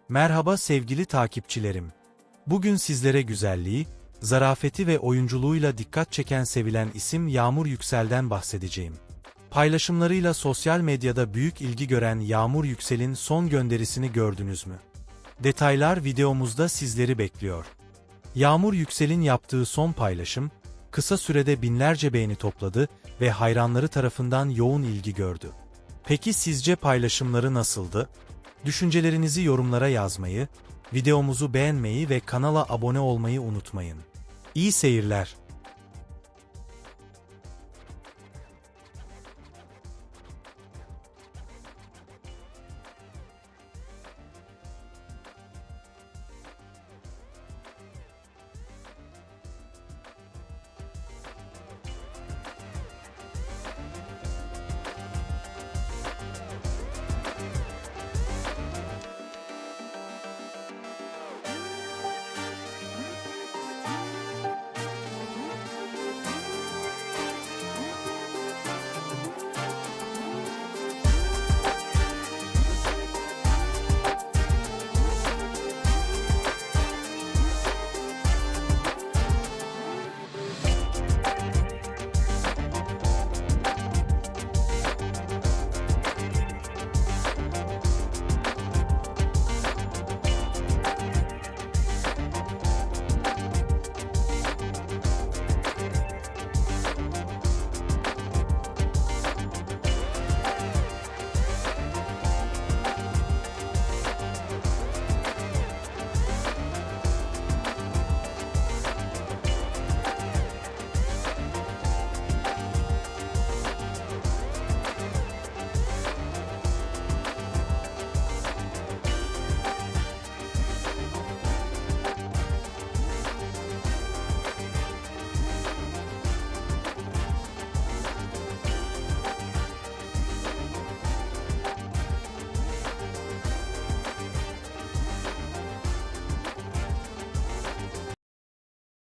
Merhaba sevgili takipçilerim. Bugün sizlere güzelliği, zarafeti ve oyunculuğuyla dikkat çeken sevilen isim Yağmur Yüksel'den bahsedeceğim. Paylaşımlarıyla sosyal medyada büyük ilgi gören Yağmur Yüksel'in son gönderisini gördünüz mü? Detaylar videomuzda sizleri bekliyor. Yağmur Yüksel'in yaptığı son paylaşım, kısa sürede binlerce beğeni topladı ve hayranları tarafından yoğun ilgi gördü. Peki sizce paylaşımları nasıldı? Düşüncelerinizi yorumlara yazmayı, videomuzu beğenmeyi ve kanala abone olmayı unutmayın. İyi seyirler.